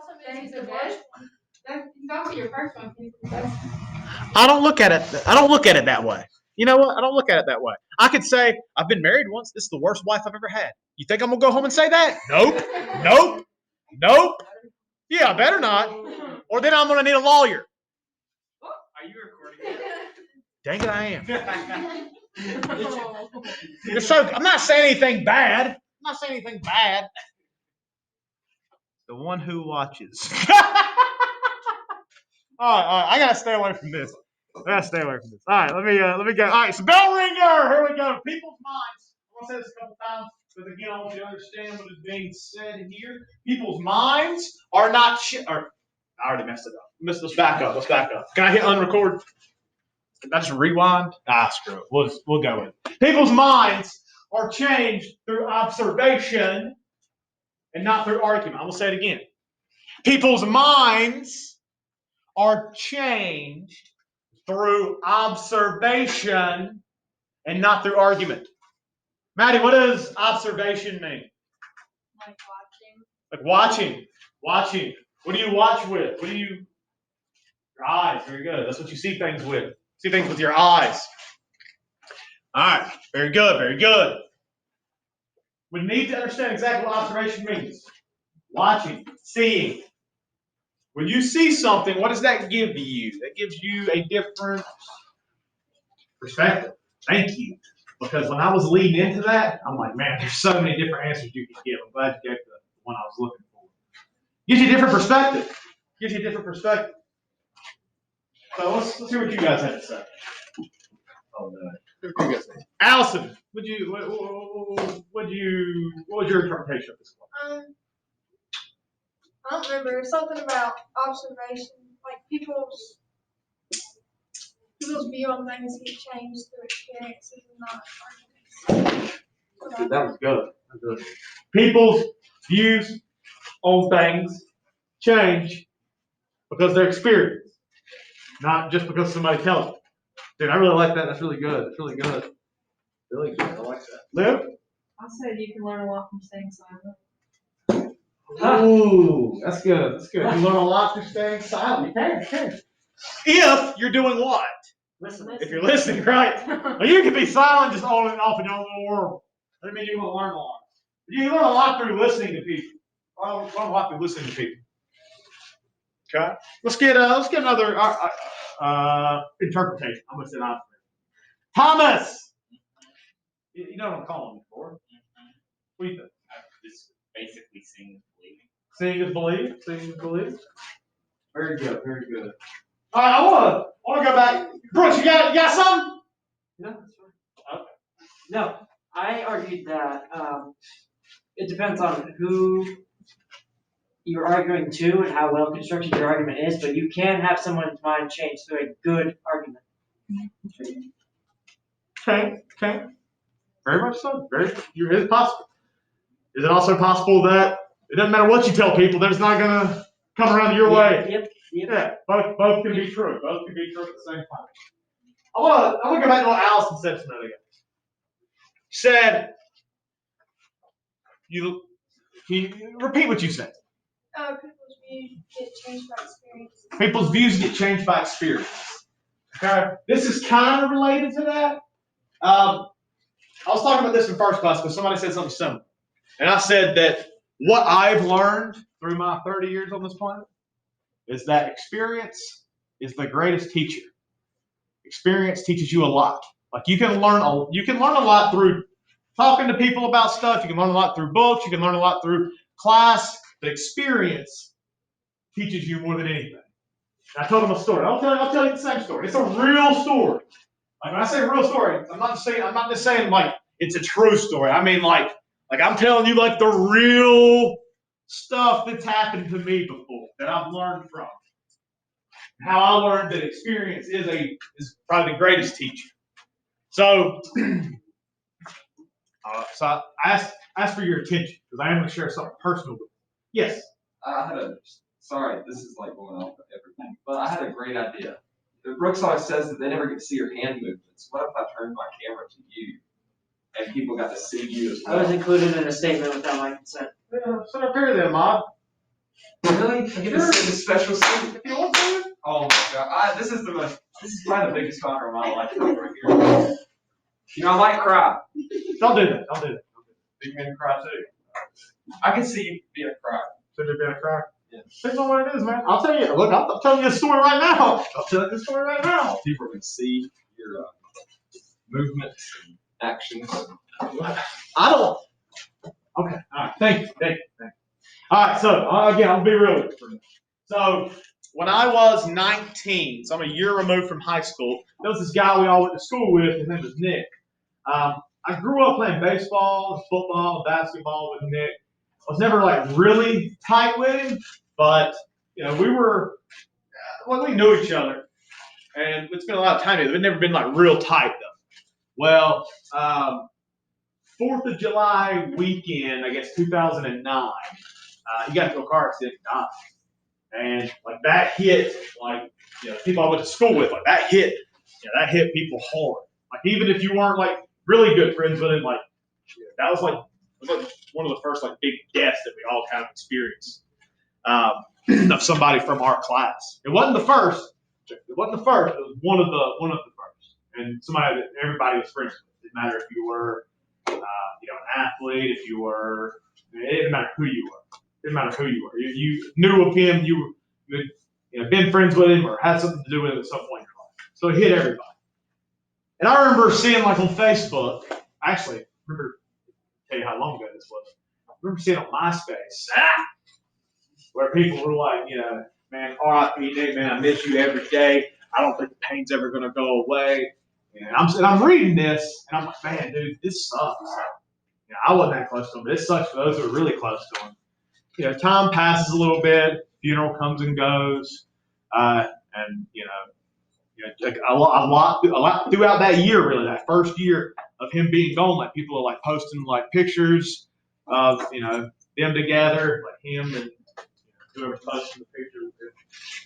also means the worst one. That's also your first one. I don't look at it. I don't look at it that way. You know what? I don't look at it that way. I could say I've been married once. This is the worst wife I've ever had. You think I'm gonna go home and say that? Nope. Nope. Nope. Yeah, I better not. Or then I'm gonna need a lawyer. Are you recording that? Dang it, I am. So I'm not saying anything bad. I'm not saying anything bad. The one who watches. All right, I gotta stay away from this. All right, let me go. All right, so bell ringer. Here we go. People's minds. I'm gonna say this a couple times, because again, I want you to understand what is being said here. People's minds are not. I already messed it up. Let's back up. Can I hit unrecord? Can I just rewind? Screw it. We'll go in. People's minds are changed through observation and not through argument. I'm gonna say it again. People's minds are changed through observation and not through argument. Maddie, what does observation mean? Like watching. Like watching. Watching. What do you watch with? Your eyes. Very good. That's what you see things with. See things with your eyes. All right. Very good. We need to understand exactly what observation means. Watching. Seeing. When you see something, what does that give you? That gives you a different perspective. Thank you. Because when I was leading into that, I'm like, man, there's so many different answers you can give. I'm glad you gave the one I was looking for. Gives you a different perspective. So let's see what you guys have to say. Oh no. Allison, what was your interpretation of this one? I don't remember. Something about observation, like people's view on things get changed through experiences and not arguments. That was good. People's views on things change because they're experienced, not just because somebody tells them. Dude, I really like that. That's really good. Really good. I like that. Liv? I said you can learn a lot from staying silent. Ooh, that's good. You learn a lot through staying silent. You can. If you're doing what? Listen. If you're listening, right? Well, you can be silent just on and off in your own little world. That means you will learn a lot. You can learn a lot through listening to people. Learn a lot through listening to people. Okay? Let's get another interpretation. I'm going to say that. Thomas! You know what I'm calling him for. What do you think? Just basically seeing is believing. Seeing is believe. Very good. All right, I want to go back. Brooks, you got something? No, that's fine. Okay. No, I argued that it depends on who you're arguing to and how well constructed your argument is, but you can have someone's mind change through a good argument. Okay. Very much so. It's possible. Is it also possible that it doesn't matter what you tell people, they're just not going to come around your way? Yep. Yeah, both can be true. Both can be true at the same time. I want to go back to what Allison said a minute ago. She said, you repeat what you said. People's views get changed by experience. Okay, this is kind of related to that. I was talking about this in first class because somebody said something similar. And I said that what I've learned through my 30 years on this planet is that experience is the greatest teacher. Experience teaches you a lot. Like you can learn a lot through talking to people about stuff. You can learn a lot through books. You can learn a lot through class. But experience teaches you more than anything. And I told him a story. I'll tell you the same story. It's a real story. Like when I say real story, I'm not just saying like it's a true story. I mean like I'm telling you like the real stuff that's happened to me before that I've learned from. How I learned that experience is probably the greatest teacher. So, I asked for your attention because I am going to share something personal with you. Yes. Sorry, this is like going off of everything, but I had a great idea. Brooks always says that they never get to see your hand movements. What if I turned my camera to you and people got to see you as well? I was included in a statement without my consent. Yeah, send up here then, Mob. Really? I get to sit in a special seat if you want to? Oh my god. This is probably the biggest honor of my life right here. You know, I might cry. Don't do that. Don't do that. Big man cry too. I can see you being a cry. Should there be a crack? Yeah. Depends on what it is, man. I'll tell you. Look, I'm telling you a story right now. I'll tell you a story right now. People can see your movements and actions. I don't. Okay. All right. Thank you. All right. So again, I'll be real with you. So when I was 19, so I'm a year removed from high school, there was this guy we all went to school with. His name was Nick. I grew up playing baseball, football, basketball with Nick. I was never like really tight with him, but you know, we knew each other, and it's been a lot of time. We've never been like real tight though. Well, 4th of July weekend, I guess 2009, he got into a car accident and died. And like that hit, like, you know, people I went to school with, like that hit people hard. Like even if you weren't like really good friends with him, like that was like one of the first like big deaths that we all kind of experienced, of somebody from our class. It wasn't the first. It wasn't the first. It was one of the first, and somebody that everybody was friends with. It didn't matter if you were, an athlete, if you were. It didn't matter who you were. It didn't matter who you were. If you knew of him, you had been friends with him or had something to do with him at some point in your life. So it hit everybody. And I remember seeing like on Facebook. Actually, I remember tell you how long ago this was. I remember seeing on MySpace, where people were like, man, R.I.P. Nick, man, I miss you every day. I don't think the pain's ever gonna go away. And I'm reading this, and I'm like, man, dude, this sucks. I wasn't that close to him, but it sucks for those who are really close to him. Time passes a little bit, funeral comes and goes, and like a lot throughout that year, really, that first year of him being gone, like people are like posting like pictures of them together, like him and whoever's posting the picture.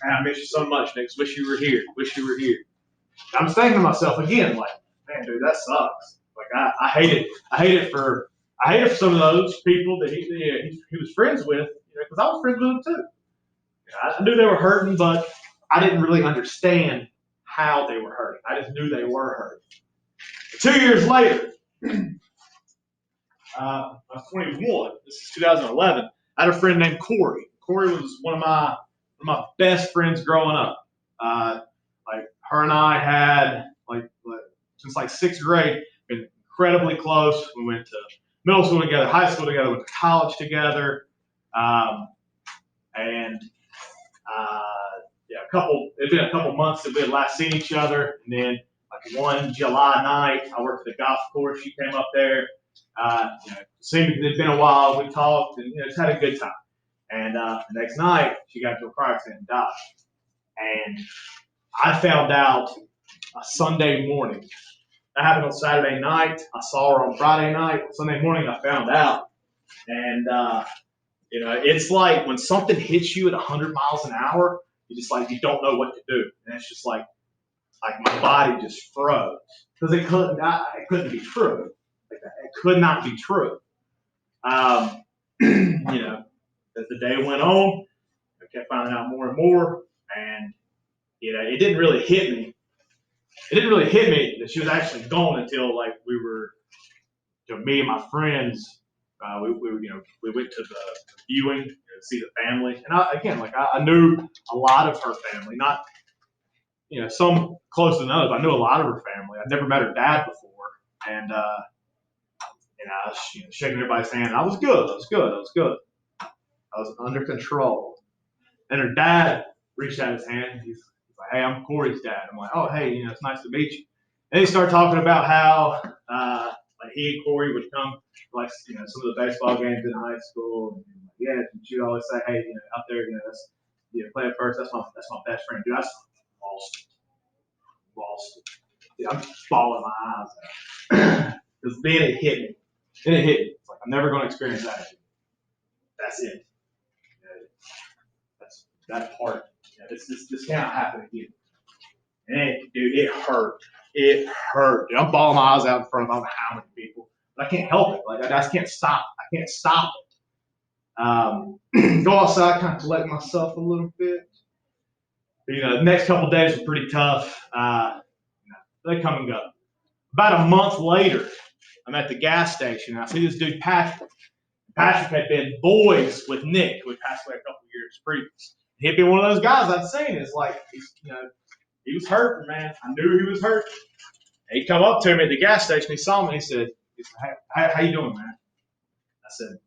Man, I miss you so much, Nick. Wish you were here. Wish you were here. I'm saying to myself again, like, man, dude, that sucks. Like I hate it. I hate it for some of those people that he was friends with, because I was friends with them too. I knew they were hurting, but I didn't really understand how they were hurting. I just knew they were hurting. 2 years later, I was 21. This is 2011. I had a friend named Corey. Corey was one of my best friends growing up. Like her and I had like since like 6th grade been incredibly close. We went to middle school together, high school together, went to college together, and It'd been a couple months that we had last seen each other, and then like one July night, I worked at the golf course. She came up there. Seemed it'd been a while. We talked and just had a good time. And the next night, she got into a car accident and died. And I found out Sunday morning. That happened on Saturday night. I saw her on Friday night. Sunday morning, I found out. And it's like when something hits you at 100 miles an hour, you just like you don't know what to do, and it's just like my body just froze because it couldn't be true. Like that. It could not be true. As the day went on, I kept finding out more and more, and it didn't really hit me. It didn't really hit me that she was actually gone until like we were, me and my friends. We went to the viewing to see the family, and I knew a lot of her family, not some closer than others. I knew a lot of her family. I'd never met her dad before, and I was shaking everybody's hand. And I was good. I was under control. And her dad reached out his hand. He's like, "Hey, I'm Corey's dad." I'm like, "Oh, hey, it's nice to meet you." And he started talking about how like he and Corey would come like some of the baseball games in high school. And she'd always say, "Hey, out there, that's play at first. That's my best friend, dude. I lost it. Dude, I'm bawling my eyes out because then it hit me. It's like I'm never going to experience that again. That's it. That's that part. This cannot happen again." And dude, it hurt. It hurt. Dude, I'm bawling my eyes out in front of I don't know how many people. But I can't help it. Like I just can't stop. I can't stop it. Go outside, kind of collect myself a little bit. The next couple of days were pretty tough. They come and go. About a month later, I'm at the gas station, and I see this dude, Patrick. Patrick had been boys with Nick, who had passed away a couple of years previous. He'd been one of those guys I'd seen. It's like, he was hurting, man. I knew he was hurting. And he'd come up to me at the gas station. He saw me. He said, hey, how you doing, man? I said,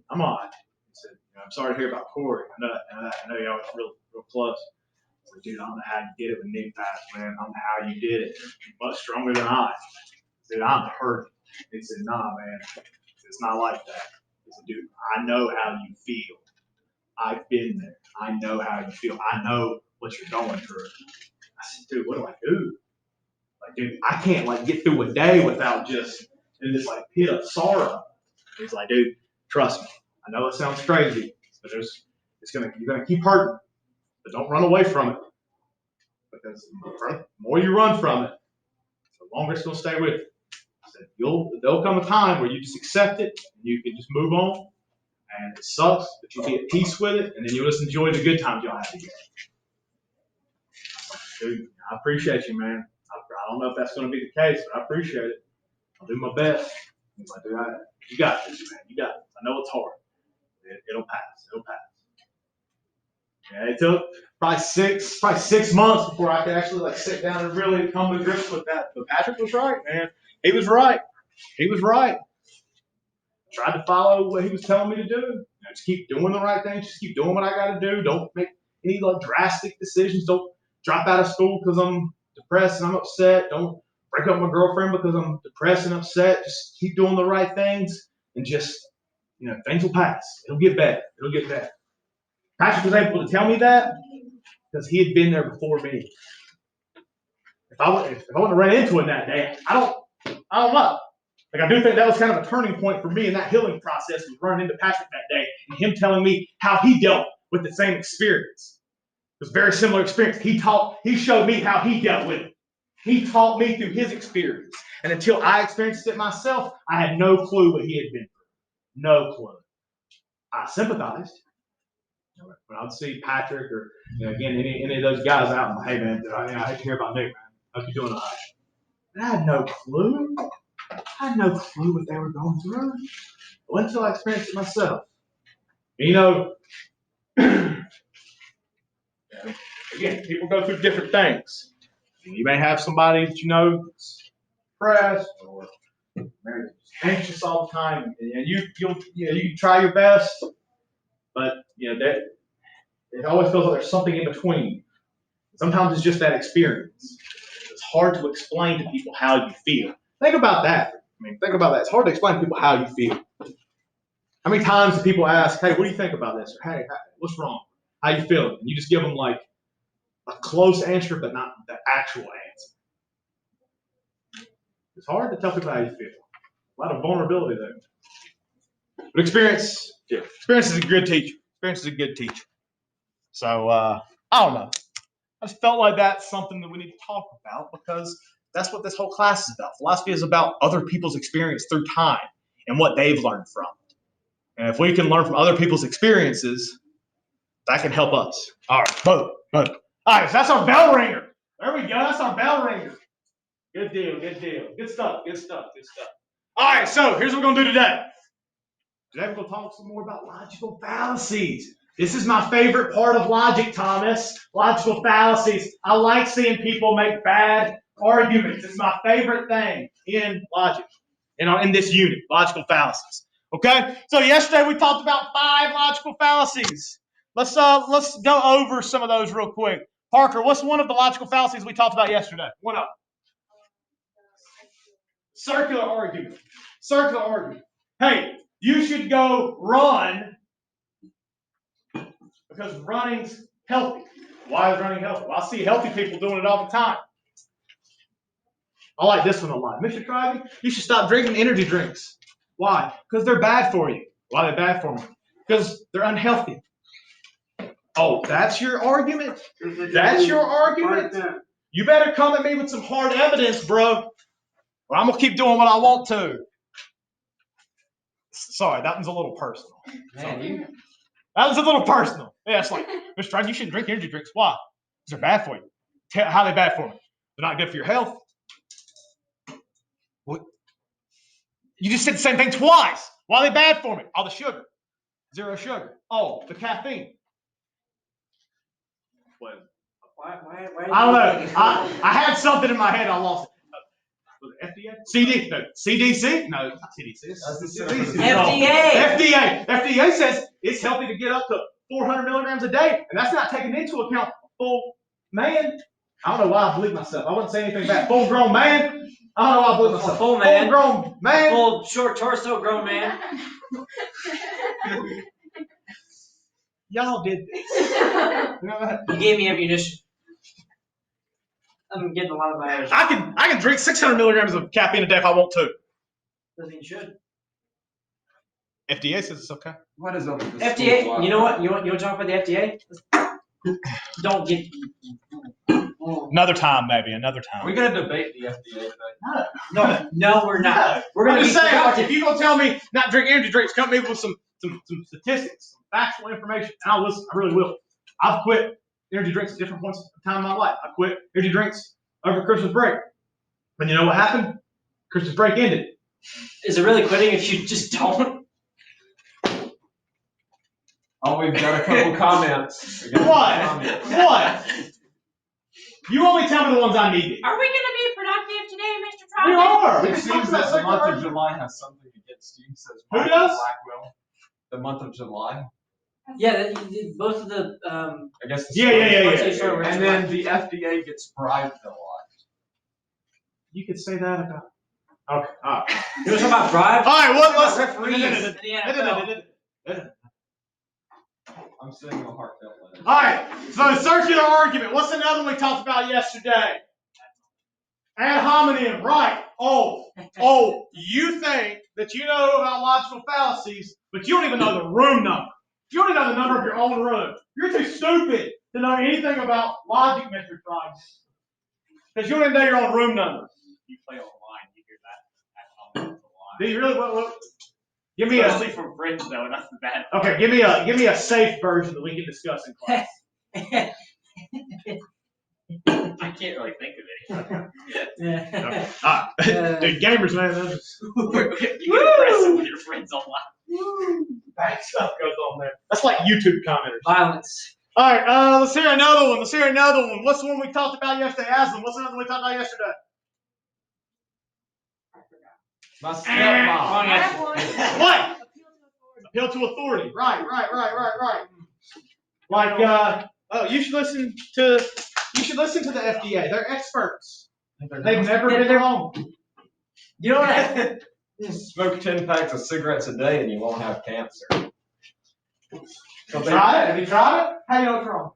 I'm all right. He said, I'm sorry to hear about Corey. I know y'all was real close. I said, dude, I don't know how you did it with Nick passed, man. I don't know how you did it. You're much stronger than I. He said, I'm hurt. He said, nah, man. It's not like that. He said, dude, I know how you feel. I've been there. I know how you feel. I know what you're going through. I said, dude, what do I do? Like, dude, I can't get through a day without just in this pit of sorrow. He's like, dude, trust me. I know it sounds crazy, but you're gonna keep hurting, but don't run away from it. Because the more you run from it, the longer it's gonna stay with you. I said, there'll come a time where you just accept it and you can just move on. And it sucks, but you'll be at peace with it, and then you'll just enjoy the good times you'll have together. Dude, I appreciate you, man. I don't know if that's going to be the case, but I appreciate it. I'll do my best. He's like, dude, you got this, man. You got this. I know it's hard. It'll pass. It'll pass. Yeah, it took probably six months before I could actually sit down and really come to grips with that. But Patrick was right, man. He was right. He was right. Tried to follow what he was telling me to do. Just keep doing the right thing. Just keep doing what I got to do. Don't make any drastic decisions. Don't drop out of school because I'm depressed and I'm upset. Don't break up with my girlfriend because I'm depressed and upset. Just keep doing the right things and just, things will pass. It'll get better. It'll get better. Patrick was able to tell me that because he had been there before me. If I wouldn't have run into it that day, I don't know. I do think that was kind of a turning point for me in that healing process, was running into Patrick that day and him telling me how he dealt with the same experience. It was a very similar experience. He showed me how he dealt with it. He taught me through his experience. And until I experienced it myself, I had no clue what he had been through. No clue. I sympathized. When I would see Patrick or, again, any of those guys out, I'm like, hey, man, I hate to hear about Nick, man. Hope you're doing all right. And I had no clue. I had no clue what they were going through until I experienced it myself. Again, people go through different things. You may have somebody that that's depressed or anxious all the time, and you can try your best, but that it always feels like there's something in between. Sometimes it's just that experience. It's hard to explain to people how you feel. Think about that. Think about that. It's hard to explain to people how you feel. How many times do people ask, hey, what do you think about this? Or, hey, what's wrong? How you feeling? And you just give them a close answer, but not the actual answer. It's hard to tell people how you feel. A lot of vulnerability there. But experience is a good teacher. Experience is a good teacher. So, I don't know. I just felt like that's something that we need to talk about because that's what this whole class is about. Philosophy is about other people's experience through time and what they've learned from it. And if we can learn from other people's experiences, that can help us. All right, boom. All right, so that's our bell ringer. There we go. That's our bell ringer. Good deal. Good stuff. All right, so here's what we're going to do today. Today we're going to talk some more about logical fallacies. This is my favorite part of logic, Thomas. Logical fallacies. I like seeing people make bad arguments. It's my favorite thing in logic, in this unit, logical fallacies. Okay? So yesterday we talked about 5 logical fallacies. Let's go over some of those real quick. Parker, what's one of the logical fallacies we talked about yesterday? One of them. Circular argument. Hey, you should go run because running's healthy. Why is running healthy? Well, I see healthy people doing it all the time. I like this one a lot. Mr. Crivey, you should stop drinking energy drinks. Why? Because they're bad for you. Why are they bad for me? Because they're unhealthy. Oh, that's your argument? That's your argument? You better come at me with some hard evidence, bro, or I'm going to keep doing what I want to. Sorry, that one's a little personal. Man, you. That was a little personal. Yeah, it's like, Mr. Ryan, you shouldn't drink energy drinks. Why? Because they're bad for you. How are they bad for me? They're not good for your health. What? You just said the same thing twice. Why are they bad for me? All the sugar. Zero sugar. Oh, the caffeine. What? Why I don't know. I had something in my head. I lost it. Was it FDA? CD? No. CDC? No, not CDC. That's the CDC. FDA. FDA says it's healthy to get up to 400 milligrams a day, and that's not taking into account a full man. I don't know why I believe myself. I wouldn't say anything bad. Full grown man. I don't know why I believe myself. Full man. Full grown man. Full short torso grown man. Y'all did this. You know that? You gave me ammunition. I'm getting a lot of my energy. I can drink 600 milligrams of caffeine a day if I want to. Doesn't mean you should. FDA says it's okay. What is up with this? FDA, you know what? You want to talk about the FDA? Don't get. Another time, maybe. Another Are time. we gonna debate the FDA today? No, we're not. We're I'm gonna be just saying, like, productive. if you gonna tell me not drink energy drinks, come me with some statistics, some factual information, and I'll listen. I really will. I've quit energy drinks at different points in time in my life. I quit energy drinks over Christmas break. But you know what happened? Christmas break ended. Is it really quitting if you just don't? Oh, we've got a couple comments. We got a couple What? comments. What? You only tell me the ones I need. Are we gonna be productive today, Mr. We Trout? are. It seems that the month of July has something against you, says Who Michael does? Blackwell. The month of July. Yeah, both of the I guess. Yeah. And then the FDA gets bribed a lot. You could say that about. Okay. All right. You want to talk about bribes? All right. What? Let's Let's. referees in the NFL. I'm sending a heartfelt letter. All right. So circular argument. What's another one we talked about yesterday? Ad hominem. Right. Oh. You think that you know about logical fallacies, but you don't even know the room number. You don't even know the number of your own room. You're too stupid to know anything about logic, Mr. Price. Because you don't even know your own room number. You play online, you hear that at home a lot. Do you really? What? Give me Especially from friends though, that's the bad part. Okay, give me a safe version that we can discuss in class. I can't really think of any. Dude, gamers, man, that's You can press it with your friends online. bad stuff goes on there. That's like YouTube commenters. Violence. All right, let's hear another one. What's the one we talked about yesterday? Aslan, what's another one we talked about yesterday? My Wrong stepmom. answer. What? Appeal to authority. Right. Like, you should listen to the FDA. They're experts. They've never been wrong. You know what? You smoke 10 packs of cigarettes a day and you won't have cancer. Try it. Have you tried it? How do you know it's wrong?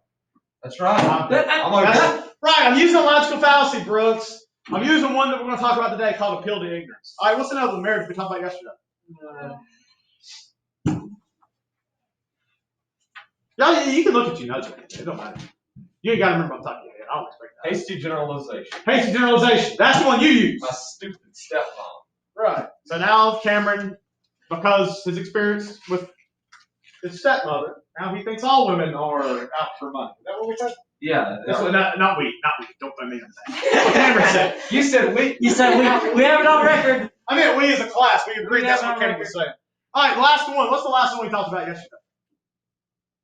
That's right. I'm That's right. I'm using a logical fallacy, Brooks. I'm using one that we're going to talk about today called appeal to ignorance. All right, what's another one, marriage we talked about yesterday? Yeah, you can look at your notes. It don't matter. You ain't got to remember what I'm talking about. I don't expect that. hasty generalization. Hasty generalization. That's the one you use. My stupid stepmom. Right. So now Cameron, because his experience with his stepmother, now he thinks all women are out for money. Is that what we said? Yeah. That's what, not we. Don't blame me on that. That's what Cameron said. You said we. You said we have it on record. I mean, we as a class, we agreed that's what Yeah, Cameron was saying. All right, last one. What's the last one we talked about yesterday?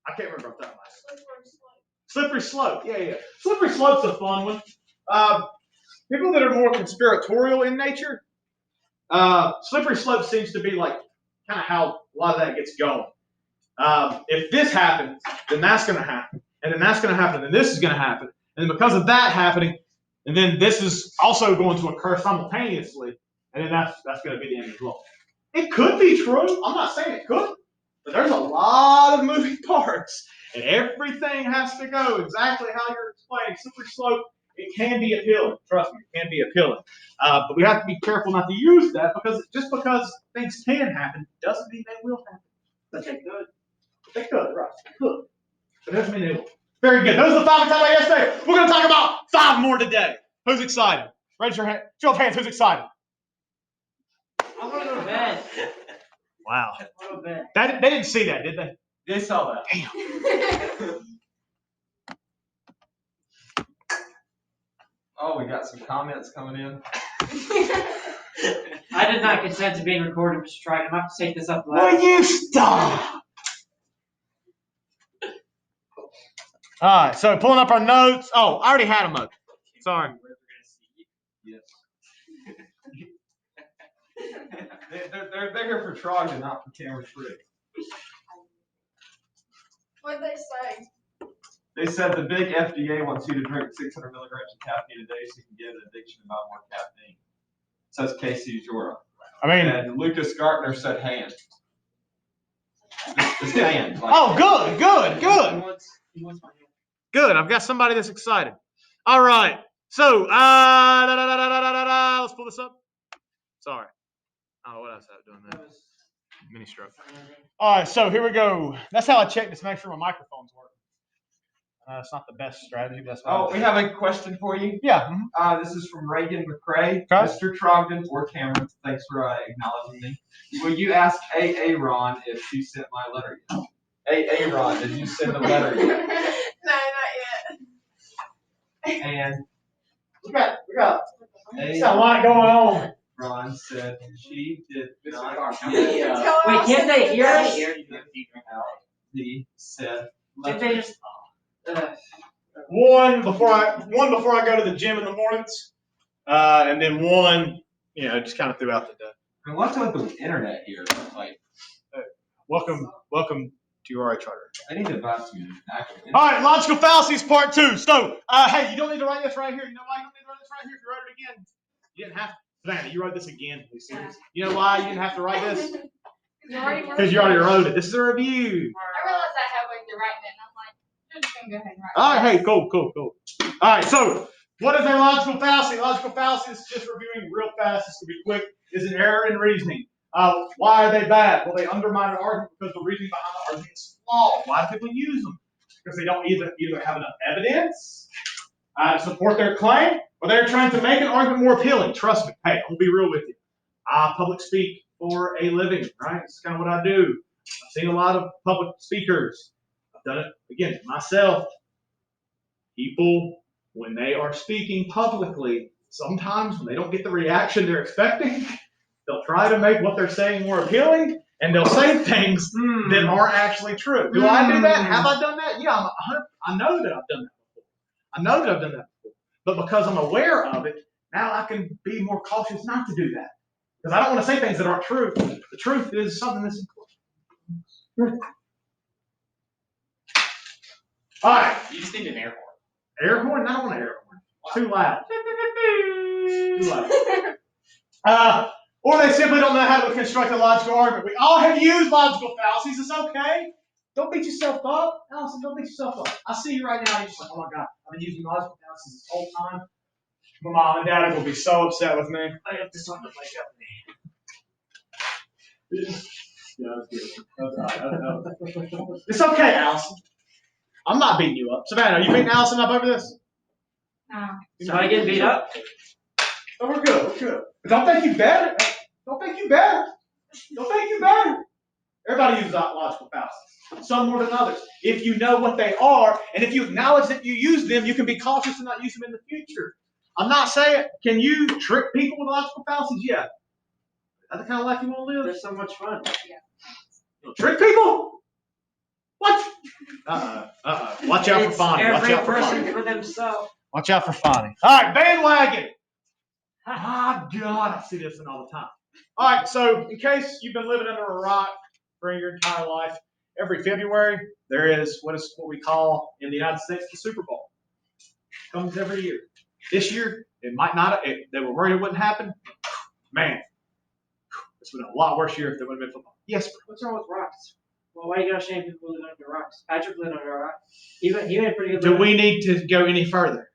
I can't remember what that was. Slippery slope. Yeah. Slippery slope's a fun one. People that are more conspiratorial in nature, slippery slope seems to be like kind of how a lot of that gets going. If this happens, then that's going to happen. And then that's going to happen. And this is going to happen. And then because of that happening, and then this is also going to occur simultaneously. And then that's going to be the end result. It could be true. I'm not saying it could. But there's a lot of moving parts. And everything has to go exactly how you're explaining. Slippery slope, it can be appealing. Trust me, it can be appealing. But we have to be careful not to use that because just because things can happen doesn't mean they will happen. But they could. They could, right? They could. But doesn't mean they will. Very good. Those are the 5 we talked about yesterday. We're going to talk about 5 more today. Who's excited? Raise your hand. Show of hands. Who's excited? I want to go to bed. Wow. A little bit. They didn't see that, did they? They saw that. Oh, we got some comments coming in. I did not consent to being recorded, Mr. Triton. I'm going to have to take this up loud. Will you stop? All right, so pulling up our notes. Oh, I already had them up. Sorry. Yes. They're here for Trogdon, not for Camera 3. What'd they say? They said the big FDA wants you to drink 600 milligrams of caffeine a day so you can get an addiction about more caffeine. Says Casey Jora. I mean, And Lucas Gartner said hand. Just hand. Like, oh, good. He wants my hand. Good. I've got somebody that's excited. All right. So, let's pull this up. Sorry. Oh, what else I was doing That there? was- Mini stroke. All right. So here we go. That's how I check this to make sure my microphone's working. It's not the best strategy, but that's what oh, we have a question for you. Yeah. This is from Reagan McCrae. Okay. Mr. Trogdon or Cameron, thanks for acknowledging me. Will you ask Ron if she sent my letter yet? Ron, did you send the letter yet? No, not yet. And We got A. a lot going on. Ron said she did not Tell Wait, us can't they hear us? the said Did they letter. just? One before I go to the gym in the mornings, and then one, just kind of throughout the day. I mean, what's with the internet here? Like, Welcome to your RA charter. I need to buy some actual internet. All right, logical fallacies part 2. So, hey, you don't need to write this right here. You know why you don't need to write this right here? If you wrote it again, you didn't have to. Savannah, you wrote this again. Are you serious? You know why you didn't have to write this? Because you already wrote it. This is a review. I realized I halfway through writing it, and I'm like, I'm just gonna go ahead and write All right, hey, cool. All right, so what is a logical fallacy? Logical fallacy is just reviewing real fast, just to be quick, is an error in reasoning. Why are they bad? Well, they undermine an argument because the reasoning behind the argument is flawed. Why do people use them? Because they don't either have enough evidence to support their claim, or they're trying to make an argument more appealing. Trust me. Hey, I'll be real with you. I public speak for a living, right? It's kind of what I do. I've seen a lot of public speakers. I've done it, again, myself. People, when they are speaking publicly, sometimes when they don't get the reaction they're expecting, they'll try to make what they're saying more appealing, and they'll say things that aren't actually true. Do I do that? Have I done that? Yeah, I know that I've done that before. But because I'm aware of it, now I can be more cautious not to do that. Because I don't want to say things that aren't true. The truth is something that's important. All right. You just need an air horn. Air horn? I don't want an air horn. Too loud. Too loud. Or they simply don't know how to construct a logical argument. We all have used logical fallacies. It's okay. Don't beat yourself up. Allison, don't beat yourself up. I see you right now. You're just like, oh my God, I've been using logical fallacies this whole time. My mom and dad will be so upset with me. I have this on to make up with me. Yeah, that's good. It's okay, Allison. I'm not beating you up. Savannah, are you beating Allison up over this? So I get beat up? Oh, we're good. But don't think you better. Everybody uses logical fallacies. Some more than others. If you know what they are, and if you acknowledge that you use them, you can be cautious and not use them in the future. I'm not saying, can you trick people with logical fallacies? Yeah. That's the kind of life you want to live? They're so much fun. Trick people? What? Watch out for Fonnie. Every person for themselves. Watch out for Fonnie. All right, bandwagon. Ah, God, I see this one all the time. All right, so in case you've been living under a rock for your entire life, every February there is what we call in the United States the Super Bowl. It comes every year. This year, it might not. They were worried it wouldn't happen. Man, it's been a lot worse year if there would have been football. Yes, bro. What's wrong with rocks? Well, why you gotta shame people living under rocks? Patrick lived under a rock. He made pretty good. Do we need to go any further?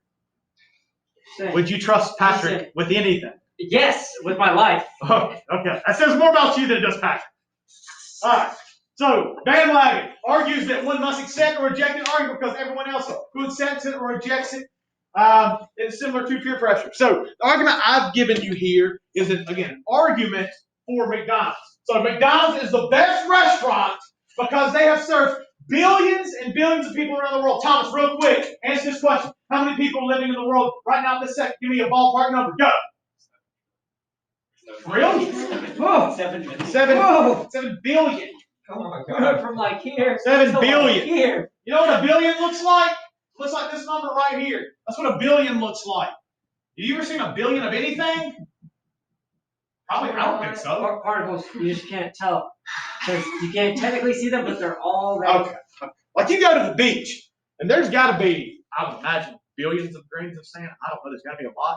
Saying. Would you trust Patrick Listen. with anything? Yes, with my life. Oh, okay. That says more about you than it does Patrick. All right. So, bandwagon argues that one must accept or reject an argument because everyone else who accepts it or rejects it is similar to peer pressure. So, the argument I've given you here is, again, an argument for McDonald's. So McDonald's is the best restaurant because they have served billions and billions of people around the world. Thomas, real quick, answer this question. How many people are living in the world right now this second? Give me a ballpark number. Go. Really? Whoa. 7 minutes. 7 billion. Oh my We went from like here. 7 to billion. Like here. You know what a billion looks like? Looks like this number right here. That's what a billion looks like. Have you ever seen a billion of anything? Probably, I don't think so. Particles, you just can't tell. Because you can't technically see them, but they're all there. Okay. Like you go to the beach, and there's got to be, I would imagine, billions of grains of sand. I don't know, there's got to be a lot.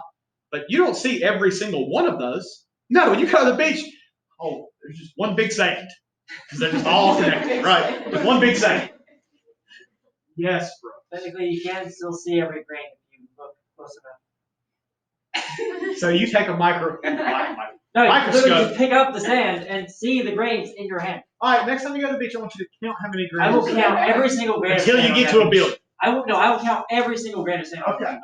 But you don't see every single one of those. No, when you go to the beach, oh, there's just one big sand. Because they're just all connected, right? Just one big sand. Yes, bro. Technically, you can still see every grain if you look close enough. So you take a No, you microscope. literally just pick up the sand and see the grains in your hand. All right, next time you go to the beach, I want you to count how many grains. I will count every single grain. Until of you sand get on to that a beach. billion. I will count every single grain of sand. Okay.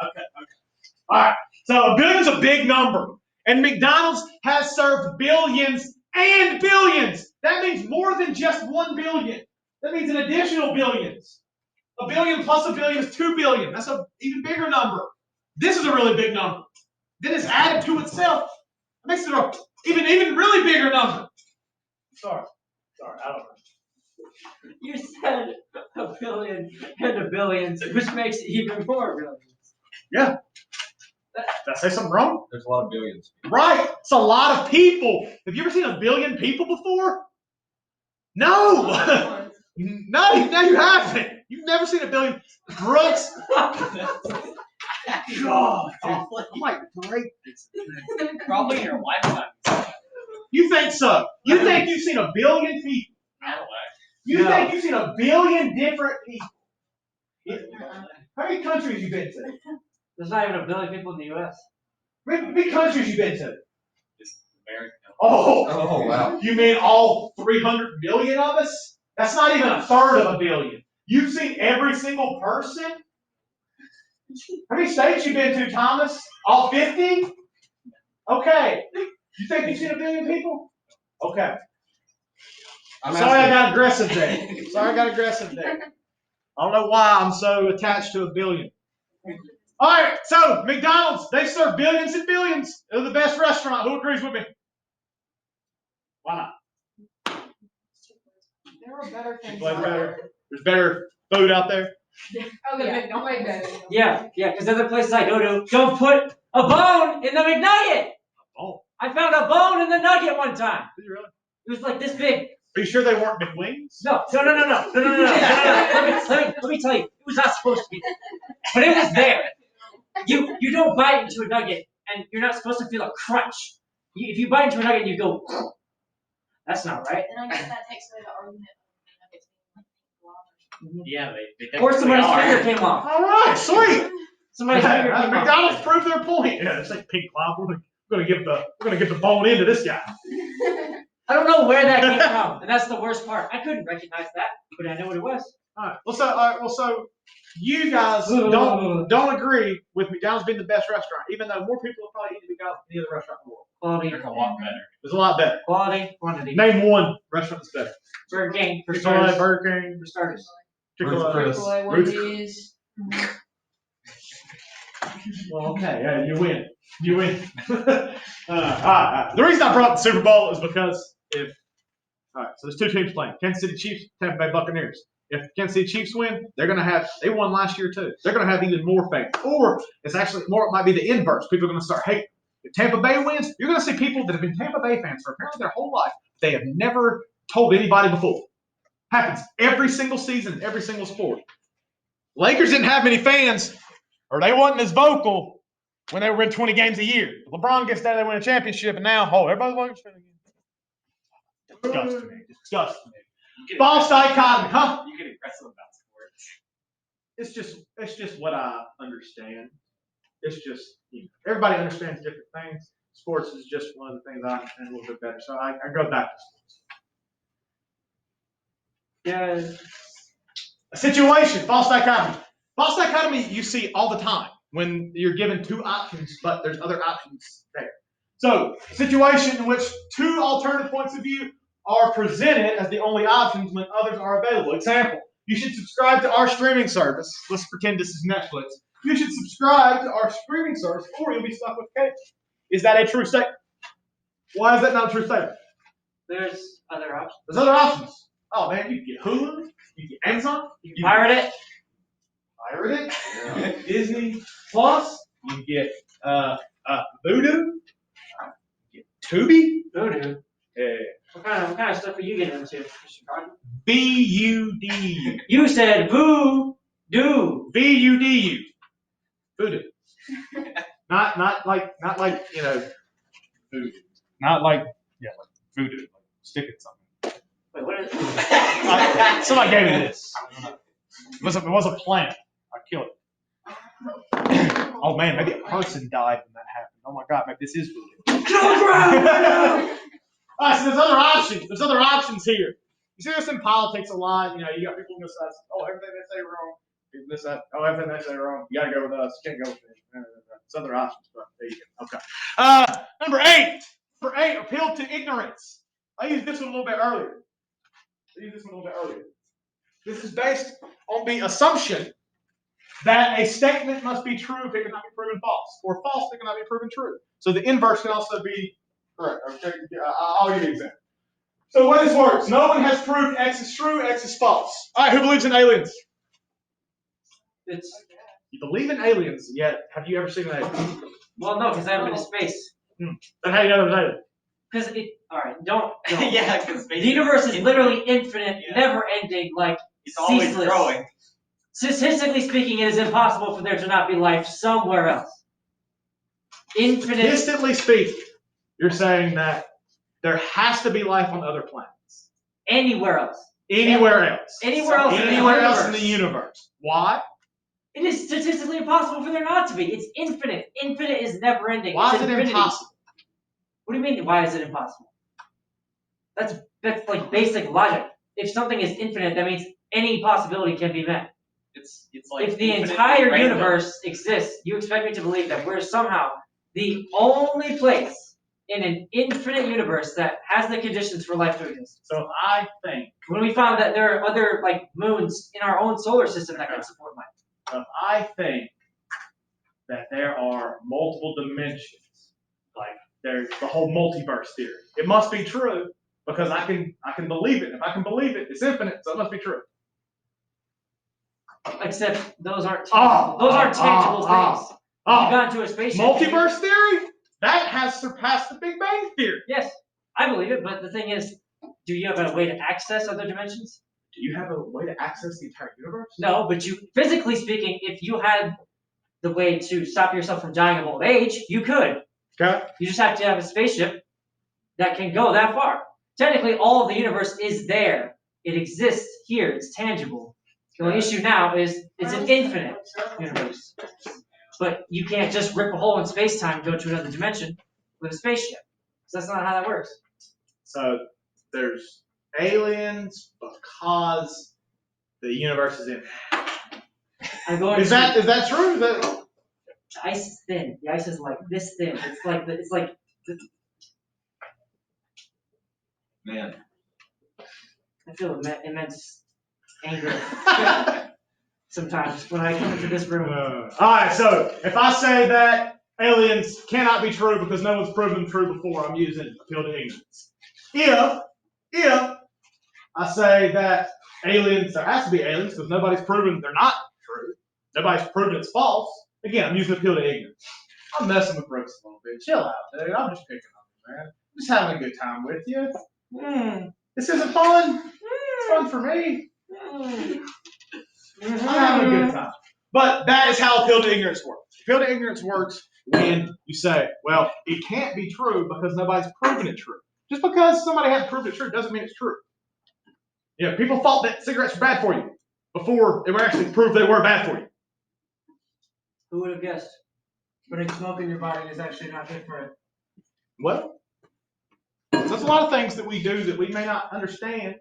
All right. So a billion's a big number. And McDonald's has served billions and billions. That means more than just 1 billion. That means an additional billions. A billion plus a billion is 2 billion. That's an even bigger number. This is a really big number. Then it's added to itself. It makes it an even really bigger number. Sorry, I don't know. You said a billion and a billions, which makes it even more billions. Yeah. Did I say something wrong? There's a lot of billions. Right. It's a lot of people. Have you ever seen a billion people before? No. No, you haven't. You've never seen a billion. Brooks. God, I might break this thing. Probably in your lifetime. You think so? You think you've seen a billion people? No way. You No. think you've seen a billion different people? How many countries you been to? There's not even a billion people in the U.S. How many countries you been to? Just American. Oh, wow. You mean all 300 million of us? That's not even a third of a billion. You've seen every single person? How many states you been to, Thomas? All 50? Okay. You think you've seen a billion people? Okay. Sorry I got aggressive there. I don't know why I'm so attached to a billion. All right, so McDonald's, they serve billions and billions. They're the best restaurant. Who agrees with me? Why not? There are better things. Like there's better food out there. Oh, the McNugget better. Yeah, because other places I go to don't put a bone in the McNugget. Oh, I found a bone in the nugget one time. did you really? It was like this big. Are you sure they weren't McWings? No. Let me tell you, it was not supposed to be there, but it was there. You don't bite into a nugget, and you're not supposed to feel a crunch. If you bite into a nugget, you go. That's not right. Then I guess that takes away the argument of nuggets being like Yeah, they Or somebody's are. finger came off. All right, sweet. Somebody's finger came off. McDonald's proved their point. Yeah, it's like pig clown. We're gonna give the bone into this guy. I don't know where that came from, and that's the worst part. I couldn't recognize that, but I know what it was. All right. So you guys don't agree with McDonald's being the best restaurant, even though more people have probably eaten McDonald's than any other restaurant in the world. Quality, They're a lot better. It's a lot better. quality, quantity. Name one restaurant that's better. Burger King for Chick-fil-A, starters. Burger King, For starters. Chick-fil-A. Chris. Chick-fil-A, Ruth's Wendy's. Well, okay, yeah, you win. All right. The reason I brought the Super Bowl is because all right, so there's two teams playing: Kansas City Chiefs, Tampa Bay Buccaneers. If the Kansas City Chiefs win, they won last year too. They're gonna have even more fans. Or it's actually more, it might be the inverse. People are gonna start hating. If Tampa Bay wins, you're gonna see people that have been Tampa Bay fans for apparently their whole life. They have never told anybody before. Happens every single season, every single sport. Lakers didn't have many fans, or they wasn't as vocal when they were in 20 games a year. LeBron gets there, they win a championship, and now, everybody's Lakers fan again. Disgusting me. False dichotomy, huh? You get aggressive about sports. It's just what I understand. It's just, everybody understands different things. Sports is just one of the things I understand a little bit better. So I go back to sports. Yeah. A situation, false dichotomy. False dichotomy you see all the time when you're given two options, but there's other options there. So, a situation in which two alternative points of view are presented as the only options when others are available. Example, you should subscribe to our streaming service. Let's pretend this is Netflix. You should subscribe to our streaming service or you'll be stuck with cable. Is that a true statement? Why is that not a true statement? There's other options. There's other options. Oh man, you can get Hulu, you can get Amazon, You can pirate it. Pirate it, Disney Plus, you can get Voodoo, you get Tubi. Voodoo. Yeah. What kind of stuff are you getting into, Mr. Cotton? B-U-D-U. You said voodoo. B-U-D-U. Voodoo. Not like voodoo. Not like like voodoo, like sticking something. Wait, what is it? Somebody gave me this. It was a plant. I killed it. Oh man, maybe a person died when that happened. Oh my god, maybe this is voodoo. Alright, so there's other options. There's other options here. You see this in politics a lot. You know, you got people who say, oh, everything they say wrong. This, that, oh, everything they say wrong. You gotta go with us. You can't go with me. There's other options, but there you go. Okay. Number 8. For 8, appeal to ignorance. I used this one a little bit earlier. This is based on the assumption that a statement must be true if it cannot be proven false, or false if it cannot be proven true. So the inverse can also be correct. Okay, I'll give you an example. So the way this works, no one has proved X is true, X is false. All right, who believes in aliens? You believe in aliens, yet have you ever seen an alien? Well, no, because I haven't been to space. Then how do you know there's an alien? Because alright, don't. Yeah, because The universe is literally infinite, never ending, like it's always ceaseless. growing. Statistically speaking, it is impossible for there to not be life somewhere else. Infinite. Statistically speaking, you're saying that there has to be life on other planets. Anywhere else. Anywhere else. Anywhere else. Anywhere else in the universe. Why? It is statistically impossible for there not to be. It's infinite. Infinite is never ending. Why It's is it infinity. impossible? What do you mean? Why is it impossible? That's like basic logic. If something is infinite, that means any possibility can be met. It's like If the infinite entire random. universe exists, you expect me to believe that we're somehow the only place in an infinite universe that has the conditions for life to exist. So I think, When we found that there are other like moons in our own solar system that can support life. that there are multiple dimensions, like there's the whole multiverse theory. It must be true because I can believe it. If I can believe it, it's infinite, so it must be true. Except those aren't tangible things. You got into a spaceship. Multiverse theory? That has surpassed the Big Bang theory. Yes, I believe it, but the thing is, do you have a way to access other dimensions? Do you have a way to access the entire universe? No, but you, physically speaking, if you had the way to stop yourself from dying of old age, you could. Okay. You just have to have a spaceship that can go that far. Technically, all of the universe is there. It exists here. It's tangible. The only issue now is it's an infinite universe. But you can't just rip a hole in space-time and go to another dimension with a spaceship. So that's not how that works. So there's aliens because the universe is infinite. I'm going Is that true? The ice is thin. The ice is like this thin. It's like Man. I feel immense anger sometimes when I come into this room. All right, so if I say that aliens cannot be true because no one's proven them true before, I'm using appeal to ignorance. If I say that aliens, there has to be aliens because nobody's proven they're not true, nobody's proven it's false, again, I'm using appeal to ignorance. I'm messing with Brooks a little bit. Chill out, dude. I'm just picking on you, man. I'm just having a good time with you. This isn't fun. It's fun for me. I'm having a good time. But that is how appeal to ignorance works. Appeal to ignorance works when you say, well, it can't be true because nobody's proven it true. Just because somebody hasn't proved it true doesn't mean it's true. You know, people thought that cigarettes were bad for you before it were actually proved they were bad for you. Who would have guessed? Putting smoke in your body is actually not good for it. Well, there's a lot of things that we do that we may not understand.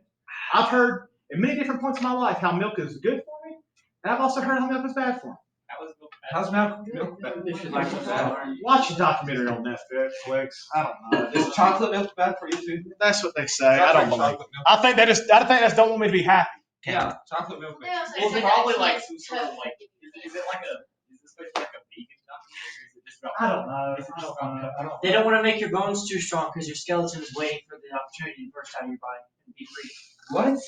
I've heard at many different points in my life how milk is good for me, and I've also heard how milk is bad for me. How is milk How's milk bad? This is like that. Watch a documentary on Netflix. I don't know. Is chocolate milk bad for you too? That's what they say. I don't believe. Chocolate milk. I think they just don't want me to be happy. Yeah, chocolate milk. Yeah, so Well, it's probably actually like some sort of tough. like, is it like a, is this supposed to be like a vegan documentary, or is it just about? I don't know. Is it just about? They don't want to make your bones too strong because your skeleton is waiting for the opportunity to burst out of your body and be free. What?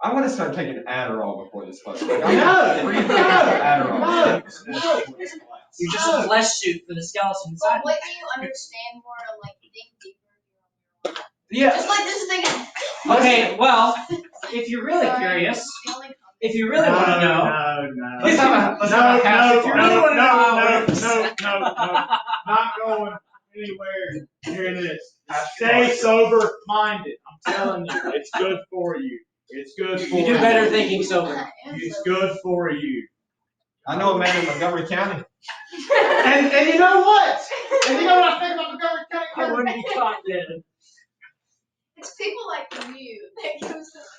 I want to start taking Adderall before this fight. Like, No, I got 3 no, packets of Adderall. no. You're just a flesh suit for the skeleton inside. But when you understand more, like think deeper. Yeah. Just like this thing. Okay, well, if you're really curious, if you really want to know, No. Let's have a hash party. No. Not going anywhere near this. Stay sober-minded. I'm telling you, it's good for you. It's good for you. you do better thinking sober. It's good for you. I know a man in Montgomery County. And you know what? And you know what I think about Montgomery County? I wouldn't be caught dead. It's people like you that gives us.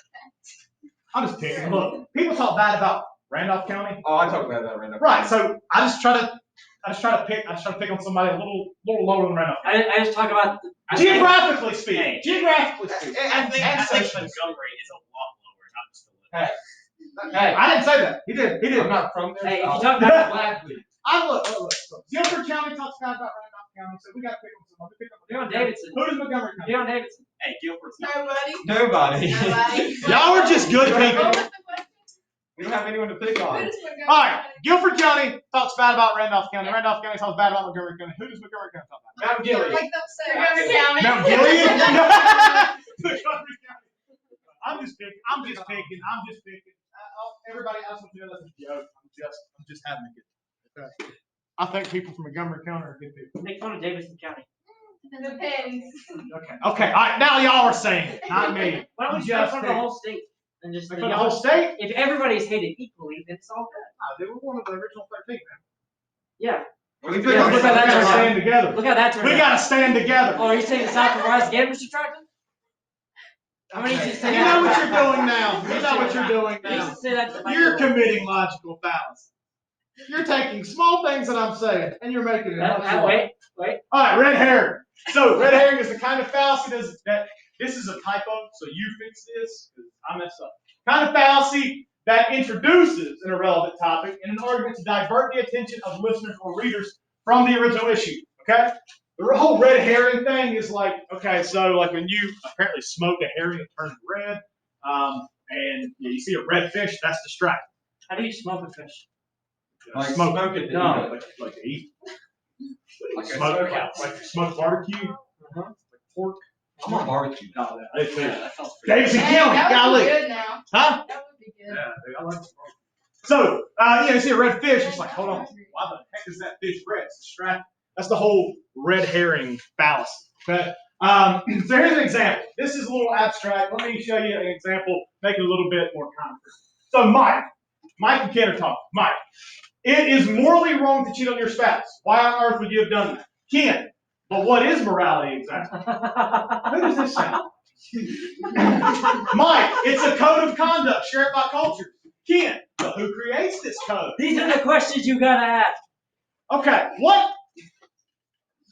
I'm just picking. Look, people talk bad about Randolph County. Oh, I talk about that right now. Right. So I just try to pick on somebody a little lower than Randolph County. I just talk about. Geographically speaking. Geographically speaking. I think Ancestors. Montgomery is a lot lower, not just a little. Hey, I didn't say that. He did. I'm not from there. Hey, if you I'll talk about- gladly. Look. Guilford County talks bad about Randolph County, so we got to pick on somebody. Pick on Leon Davidson. Who does Montgomery County? Leon Davidson. Hey, Guilford's not. Nobody. Nobody. Nobody. Y'all are just good What people. was the question? We don't have anyone to pick on. Who does Montgomery All right. County- Guilford County talks bad about Randolph County. Randolph County talks bad about Montgomery County. Who does Montgomery County talk about? Mount Gilead. Like Montgomery County. Mount Gilead? Montgomery County. I'm just picking. Everybody else will do that's a joke. I'm just having a good. Okay. I think people from Montgomery County are good people. Make fun of Davidson County. Depends. Okay. All right. Now y'all are saying it, not me. Why don't we Just just make fun of the whole state and just For the whole state? if everybody's hated equally, then it's all good. They were one of the original 13. Yeah. Well, you We pick on gotta that turns out. stand together. Look how that turned We out. gotta stand together. Oh, are you saying the South will rise again, Mr. Triton? I'm gonna need you to say You that. know what you're doing now. You know what you're doing You need now. to say that to my You're girl. committing logical fallacy. You're taking small things that I'm saying and you're making it much larger. Wait. All right, red herring. So red herring is the kind of fallacy that this is a typo. So you fix this because I messed up. Kind of fallacy that introduces an irrelevant topic in an argument to divert the attention of listeners or readers from the original issue. Okay. The whole red herring thing is like, okay, so like when you apparently smoke a herring, it turns red, and you see a red fish, that's distracting. How do you smoke a fish? Like Smoke. smoke it. No. Like to eat. Like a Smoke, smokehouse. like smoked barbecue, like pork. I'm on barbecue. No, that Yeah, that sounds pretty. Davidson Hey, County, that would golly. be good now. Huh? That would be good. Yeah, dude, I like barbecue. So, you see a red fish, it's like, hold on, why the heck is that fish red? It's distracting. That's the whole red herring fallacy. Okay. So here's an example. This is a little abstract. Let me show you an example, make it a little bit more concrete. So Mike and Ken are talking. Mike, it is morally wrong to cheat on your spouse. Why on earth would you have done that? Ken, but what is morality exactly? Who does this sound? Mike, it's a code of conduct shared by culture. Ken, but who creates this code? These are the questions you gotta ask. Okay, what?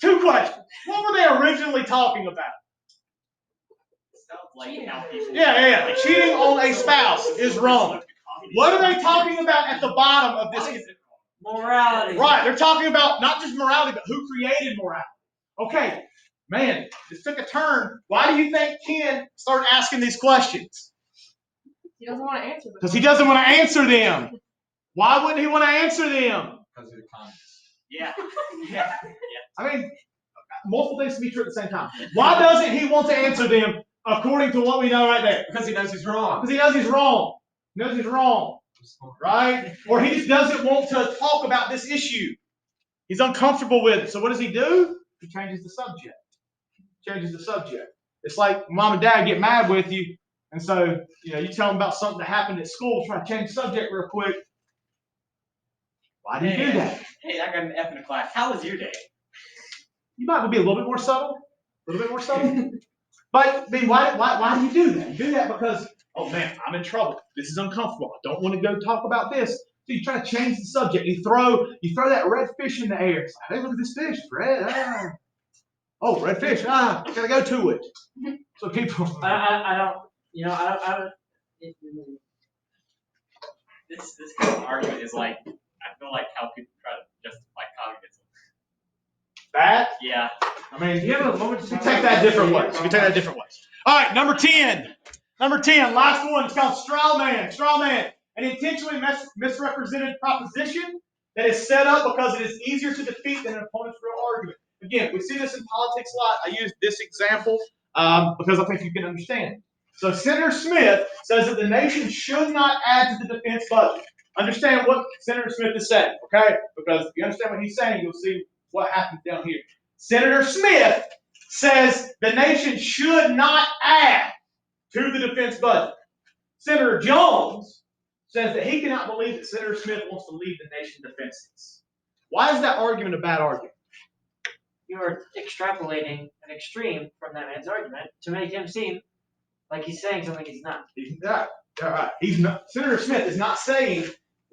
Two questions. What were they originally talking about? Sounds like how people. Yeah. Cheating on a spouse is wrong. What are they talking about at the bottom of this? Morality. Right, they're talking about not just morality, but who created morality. Okay, man, this took a turn. Why do you think Ken started asking these questions? He doesn't want to answer them. Because he doesn't want to answer them. Why wouldn't he want to answer them? Because of the comments. Yeah. I mean, multiple things to be true at the same time. Why doesn't he want to answer them according to what we know right there? Because he knows he's wrong. Because he knows he's wrong. He knows he's wrong, right? Or he just doesn't want to talk about this issue. He's uncomfortable with it. So what does he do? He changes the subject. It's like mom and dad get mad with you, and so you tell them about something that happened at school, try to change the subject real quick. Why do you do that? Hey, I got an F in the class. How was your day? You might be a little bit more subtle. But I mean, why do you do that? You do that because, oh man, I'm in trouble. This is uncomfortable. I don't want to go talk about this. So you try to change the subject. You throw that red fish in the air. It's like, hey, look at this fish, red. Ah. Oh, red fish. Ah, gotta go to it. So people. I don't, I don't. This kind of argument is like, I feel like how people try to justify communism. That? Yeah. I mean, Do you have a moment to you talk take about that different that? ways. You can take that different ways. All right, number 10. Number 10, last one. It's called straw man. Straw man. An intentionally misrepresented proposition that is set up because it is easier to defeat than an opponent's real argument. Again, we see this in politics a lot. I use this example because I think you can understand it. So Senator Smith says that the nation should not add to the defense budget. Understand what Senator Smith is saying, okay? Because if you understand what he's saying, you'll see what happens down here. Senator Smith says the nation should not add to the defense budget. Senator Jones says that he cannot believe that Senator Smith wants to leave the nation defenseless. Why is that argument a bad argument? You're extrapolating an extreme from that man's argument to make him seem like he's saying something he's not. He's not. All right. He's not. Senator Smith is not saying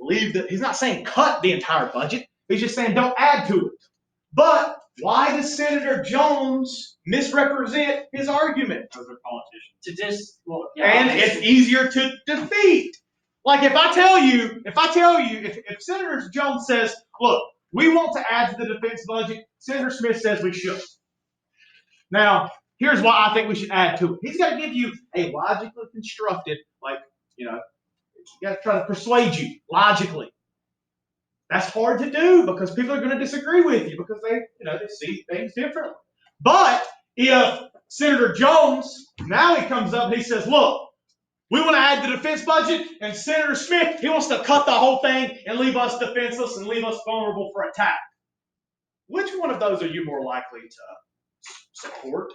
he's not saying cut the entire budget. He's just saying don't add to it. But why does Senator Jones misrepresent his argument? Those are politicians. And it's easier to defeat. Like if Senator Jones says, look, we want to add to the defense budget, Senator Smith says we should. Now, here's why I think we should add to it. He's got to give you a logically constructed, you got to try to persuade you logically. That's hard to do because people are going to disagree with you because they see things differently. But if Senator Jones, now he comes up and he says, look, we want to add the defense budget, and Senator Smith, he wants to cut the whole thing and leave us defenseless and leave us vulnerable for attack. Which one of those are you more likely to support?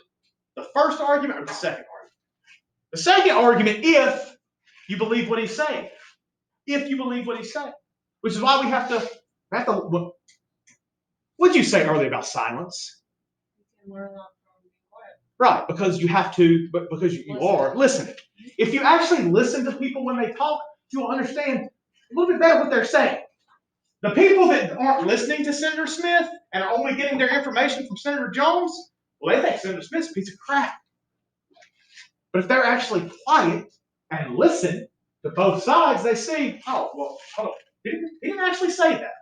The first argument or the second argument? The second argument, if you believe what he's saying. If you believe what he's saying. Which is why we have to what did you say earlier about silence? You can learn a lot from being quiet. Right, because you have to, but because you are listening. If you actually listen to people when they talk, you'll understand a little bit better what they're saying. The people that aren't listening to Senator Smith and are only getting their information from Senator Jones, well, they think Senator Smith's a piece of crap. But if they're actually quiet and listen to both sides, they see, oh, well, hold on. He didn't actually say that.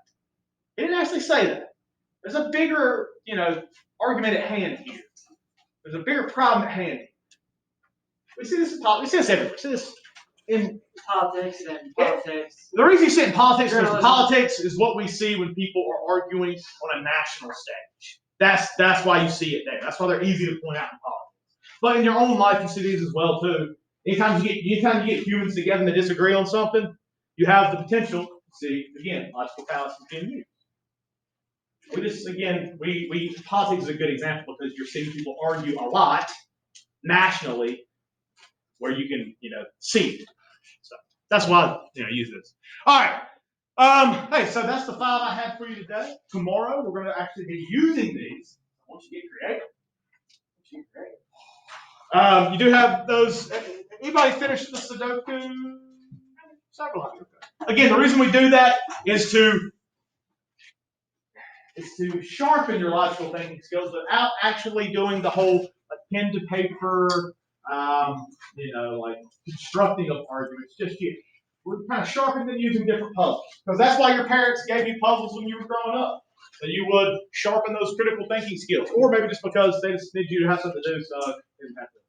He didn't actually say that. There's a bigger, argument at hand here. There's a bigger problem at hand. We see this in politics. We see this everywhere. We see this in Politics and politics. The reason you see it in politics is Journalism. politics is what we see when people are arguing on a national stage. That's why you see it there. That's why they're easy to point out in politics. But in your own life, you see these as well too. Anytime you get humans together and they disagree on something, you have the potential to see again logical fallacies being used. Politics is a good example because you're seeing people argue a lot nationally, where you can see it. So that's why I use this. All right. Hey, so that's the 5 I had for you today. Tomorrow we're going to actually be using these. I want you to get creative. You do have those. Anybody finish the Sudoku? Several. Again, the reason we do that is to sharpen your logical thinking skills without actually doing the whole pen to paper, constructing of arguments just yet. We're kind of sharpening them using different puzzles. Because that's why your parents gave you puzzles when you were growing up. So you would sharpen those critical thinking skills. Or maybe just because they just need you to have something to do so you didn't have to,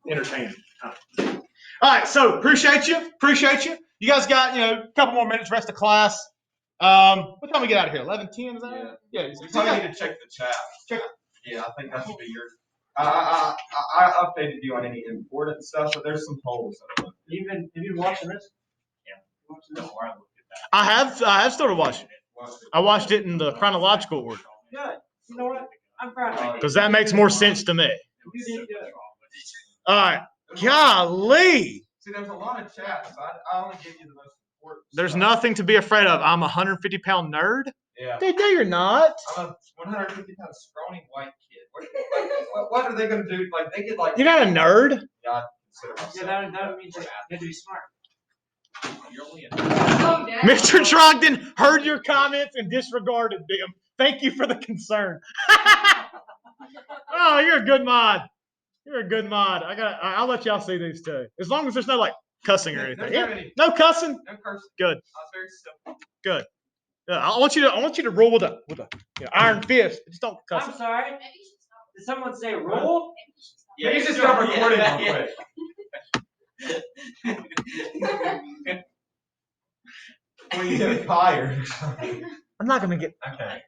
entertain them. All right, so appreciate you. You guys got, a couple more minutes rest of class. What time we get out of here? 11:10, is that right? Yeah. You probably need to check the chat. Check. Yeah, I think that should be yours. I updated you on any important stuff, but there's some holes. Have you been watching this? Don't worry, look at that. I have started watching it. I watched it in the chronological order. Good. You know what? I'm proud of you. Because that makes more sense to me. You did good. All right. Golly. See, there's a lot of chats. I only give you the most important There's stuff. nothing to be afraid of. I'm a 150-pound nerd. Yeah. No, you're not. I'm a 150-pound scrawny white kid. What are they going to do? Like, they get like. You're not a nerd. Yeah, I consider myself. Yeah, that means you have to be smart. You're only a Calm down. Mr. Trogdon heard your comments and disregarded them. Thank you for the concern. Oh, you're a good mod. You're a good mod. I'll let y'all see these too. As long as there's no like cussing or anything. There's not any- No cussing. No cursing. Good. I was very simple. Good. I want you to rule with a iron fist. Just don't cuss. I'm sorry. Maybe you should stop. Did someone say rule? Maybe you should stop. Yeah, Please just sure, stop recording yeah, real quick. Well, you get fired. I'm not gonna get. Okay.